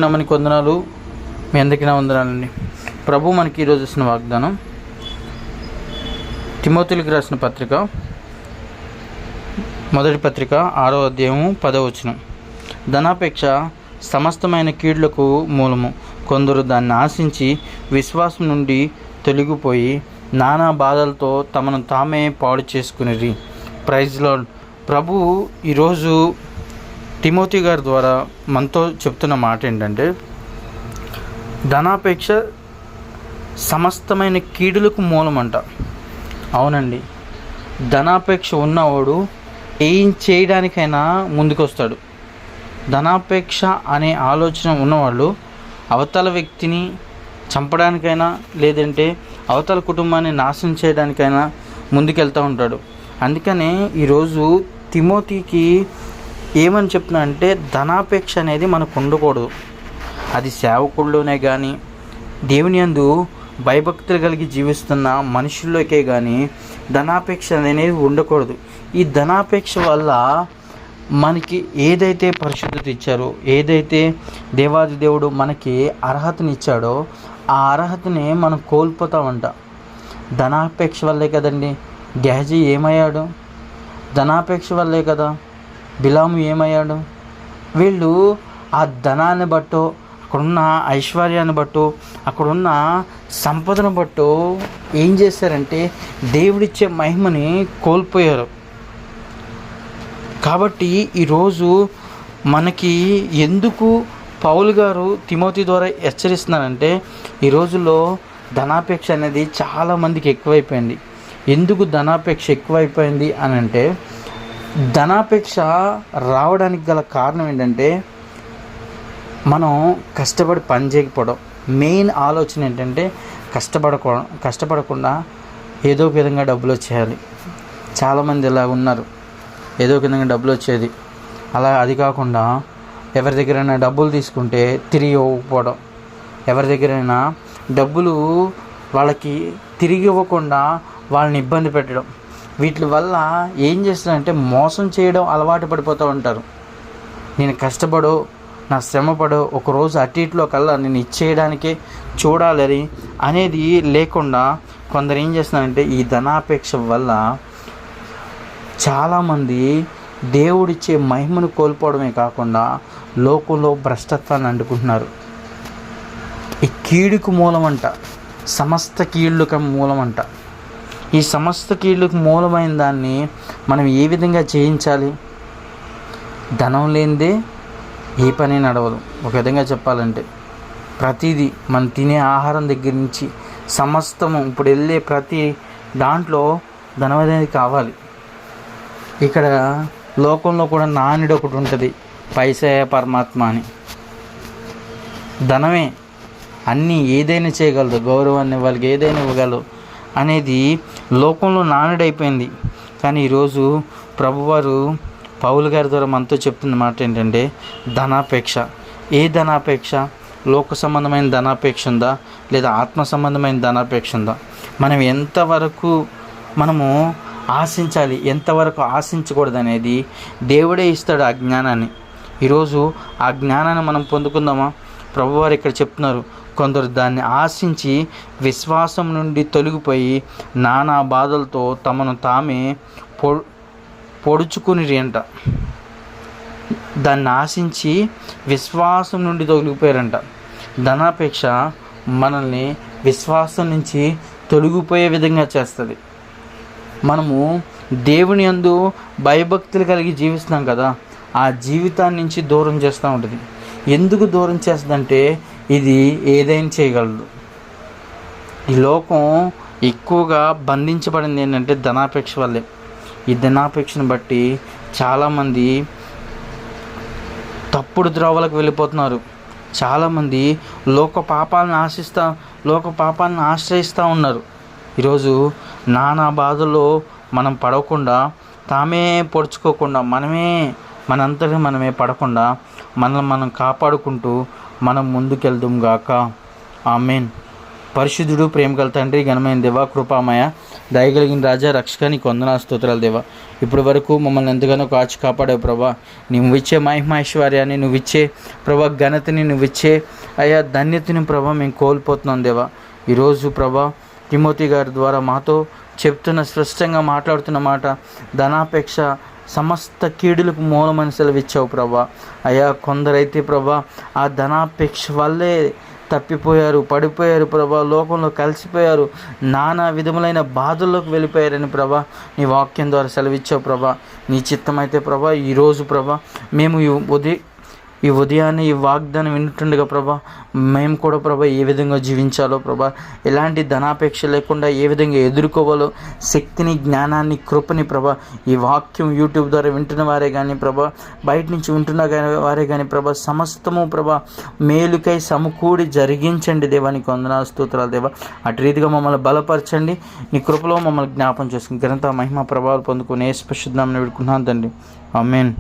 మనకి వందనాలు. మీ అందరికీ నా వందనాలండి. ప్రభు మనకి ఈరోజు ఇస్తున్న వాగ్దానం తిమోతిలకు రాసిన పత్రిక మొదటి పత్రిక 6వ అధ్యాయము 10వ వచనం. ధనాపేక్ష సమస్తమైన కీడులకు మూలము. కొందరు దాన్ని ఆశించి విశ్వాసం నుండి తొలగిపోయి నానా బాధలతో తమను తామే పాడు చేసుకునేది. Praise lord. ప్రభు ఈరోజు తిమోతి గారి ద్వారా మనతో చెప్తున్న మాట ఏంటంటే, ధనాపేక్ష సమస్తమైన కీడులకు మూలమంట. అవునండి, ధనాపేక్ష ఉన్నవాడు ఏం చేయడానికైనా ముందుకొస్తాడు. ధనాపేక్ష అనే ఆలోచన ఉన్నవాళ్ళు అవతల వ్యక్తిని చంపడానికైనా లేదంటే అవతల కుటుంబాన్ని నాశనం చేయడానికైనా ముందుకెళ్తూ ఉంటాడు. అందుకనే ఈరోజు తిమోతికి ఏమని చెప్తున్నా అంటే, ధనాపేక్ష అనేది మనకు ఉండకూడదు. అది సేవకుల్లోనే కానీ దేవుని యందు భయభక్తులు కలిగి జీవిస్తున్న మనుషుల్లోకే కానీ ధనాపేక్ష అనేది ఉండకూడదు. ఈ ధనాపేక్ష వల్ల మనకి ఏదైతే పరిశుద్ధత ఇచ్చారో, ఏదైతే దేవాది దేవుడు మనకి అర్హతనిచ్చాడో ఆ అర్హతని మనం కోల్పోతామంట. ధనాపేక్ష వల్లే కదండి గెహజీ ఏమయ్యాడు, ధనాపేక్ష వల్లే కదా బిలాము ఏమయ్యాడు. వీళ్ళు ఆ ధనాన్ని బట్టో, అక్కడున్న ఐశ్వర్యాన్ని బట్టో, అక్కడున్న సంపదను బట్టో ఏం చేశారంటే దేవుడిచ్చే మహిమని కోల్పోయారు. కాబట్టి ఈరోజు మనకి ఎందుకు పౌలు గారు తిమోతి ద్వారా హెచ్చరిస్తున్నారంటే, ఈ రోజుల్లో ధనాపేక్ష అనేది చాలామందికి ఎక్కువైపోయింది. ఎందుకు ధనాపేక్ష ఎక్కువైపోయింది అని అంటే, ధనాపేక్ష రావడానికి గల కారణం ఏంటంటే, మనం కష్టపడి పని చేయకపోవడం. మెయిన్ ఆలోచన ఏంటంటే కష్టపడకుండా ఏదో ఒక విధంగా డబ్బులు వచ్చేయాలి. చాలామంది ఇలా ఉన్నారు, ఏదో ఒక విధంగా డబ్బులు వచ్చేది. అలా అది కాకుండా ఎవరి దగ్గరైనా డబ్బులు తీసుకుంటే తిరిగి ఇవ్వకపోవడం, ఎవరి దగ్గరైనా డబ్బులు వాళ్ళకి తిరిగి ఇవ్వకుండా వాళ్ళని ఇబ్బంది పెట్టడం. వీటి వల్ల ఏం చేస్తారంటే మోసం చేయడం అలవాటు పడిపోతూ ఉంటారు. నేను కష్టపడో, నా శ్రమపడో, ఒకరోజు అటు ఇటులో కల్లా నేను ఇచ్చేయడానికే చూడాలని అనేది లేకుండా కొందరు ఏం చేస్తున్నారంటే ఈ ధనాపేక్ష వల్ల చాలామంది దేవుడిచ్చే మహిమను కోల్పోవడమే కాకుండా లోకంలో భ్రష్టత్వాన్ని అంటుకుంటున్నారు. ఈ కీడుకు మూలమంట, సమస్త కీళ్ళకు మూలమంట. ఈ సమస్త కీళ్ళకు మూలమైన దాన్ని మనం ఏ విధంగా చేయించాలి? ధనం లేనిదే ఏ పని నడవదు. ఒక విధంగా చెప్పాలంటే ప్రతిదీ మనం తినే ఆహారం దగ్గర నుంచి సమస్తము, ఇప్పుడు వెళ్ళే ప్రతి దాంట్లో ధనం అనేది కావాలి. ఇక్కడ లోకంలో కూడా నానుడి ఒకటి ఉంటుంది, పైసే పరమాత్మ అని. ధనమే అన్నీ ఏదైనా చేయగలదు, గౌరవాన్ని వాళ్ళకి ఏదైనా ఇవ్వగలదు అనేది లోకంలో నానుడైపోయింది. కానీ ఈరోజు ప్రభువారు పౌలు గారి ద్వారా మనతో చెప్తున్న మాట ఏంటంటే, ధనాపేక్ష. ఏ ధనాపేక్ష? లోక సంబంధమైన ధనాపేక్ష ఉందా, లేదా ఆత్మ సంబంధమైన ధనాపేక్ష ఉందా? మనం ఎంతవరకు మనము ఆశించాలి, ఎంతవరకు ఆశించకూడదు అనేది దేవుడే ఇస్తాడు ఆ జ్ఞానాన్ని. ఈరోజు ఆ జ్ఞానాన్ని మనం పొందుకుందామా? ప్రభువారు ఇక్కడ చెప్తున్నారు, కొందరు దాన్ని ఆశించి విశ్వాసం నుండి తొలగిపోయి నానా బాధలతో తమను తామే పొడుచుకుని అంట. దాన్ని ఆశించి విశ్వాసం నుండి తొలగిపోయారంట. ధనాపేక్ష మనల్ని విశ్వాసం నుంచి తొలగిపోయే విధంగా చేస్తుంది. మనము దేవుని యందు భయభక్తులు కలిగి జీవిస్తున్నాం కదా, ఆ జీవితాన్ని నుంచి దూరం చేస్తూ ఉంటుంది. ఎందుకు దూరం చేస్తుందంటే, ఇది ఏదైనా చేయగలదు. ఈ లోకం ఎక్కువగా బంధించబడింది ఏంటంటే ధనాపేక్ష వల్లే. ఈ ధనాపేక్షను బట్టి చాలామంది తప్పుడు ద్రోవలకు వెళ్ళిపోతున్నారు. చాలామంది లోక పాపాలను ఆశ్రయిస్తూ ఉన్నారు. ఈరోజు నానా బాధల్లో మనం పడకుండా, తామే పొడుచుకోకుండా, మనంతటి మనమే పడకుండా మనల్ని మనం కాపాడుకుంటూ మనం ముందుకెళ్దాం గాక. ఆమేన్. పరిశుద్ధుడు, ప్రేమగల తండ్రి, ఘనమైన దేవ, కృపామయ, దయగలిగిన రాజా, రక్షక, నీకు వందనాలు, స్తోత్రాలు దేవా. ఇప్పటి వరకు మమ్మల్ని ఎంతగానో కాచి కాపాడావు ప్రభా. నువ్వు ఇచ్చే మహిమైశ్వర్యాన్ని, నువ్వు ఇచ్చే ప్రభా ఘనతని, నువ్వు ఇచ్చే అయా ధన్యతని ప్రభా మేము కోల్పోతున్నాం దేవా. ఈరోజు ప్రభా తిమోతి గారి ద్వారా మాతో చెప్తున్న, స్పష్టంగా మాట్లాడుతున్న మాట, ధనాపేక్ష సమస్త కీడులకు మూలమని సెలవిచ్చావు ప్రభా. అయా కొందరైతే ప్రభా ఆ ధనాపేక్ష వల్లే తప్పిపోయారు, పడిపోయారు ప్రభా, లోకంలో కలిసిపోయారు, నానా విధములైన బాధల్లోకి వెళ్ళిపోయారని ప్రభా నీ వాక్యం ద్వారా సెలవిచ్చావు ప్రభా. నీ చిత్తమైతే ప్రభా ఈరోజు ప్రభా మేము ఈ ఉదయాన్నే ఈ వాగ్దానం వింటుండగా ప్రభా మేము కూడా ప్రభా ఏ విధంగా జీవించాలో ప్రభా, ఎలాంటి ధనాపేక్ష లేకుండా ఏ విధంగా ఎదుర్కోవాలో శక్తిని, జ్ఞానాన్ని, కృపని ప్రభా ఈ వాక్యం యూట్యూబ్ ద్వారా వింటున్న వారే కానీ ప్రభా, బయట నుంచి వింటున్న వారే కానీ ప్రభా, సమస్తము ప్రభా మేలుకై సమకూడి జరిగించండి దేవానికి వందనాలు, స్తోత్రాలు దేవా. అటు రీతిగా మమ్మల్ని బలపరచండి, నీ కృపలో మమ్మల్ని జ్ఞాపం చేసుకుని ఘనత, మహిమ, ప్రభావాలు పొందుకుని యేసు పరిశుద్ధ నామమున వేడుకుంటున్నాను తండ్రి. ఆమేన్.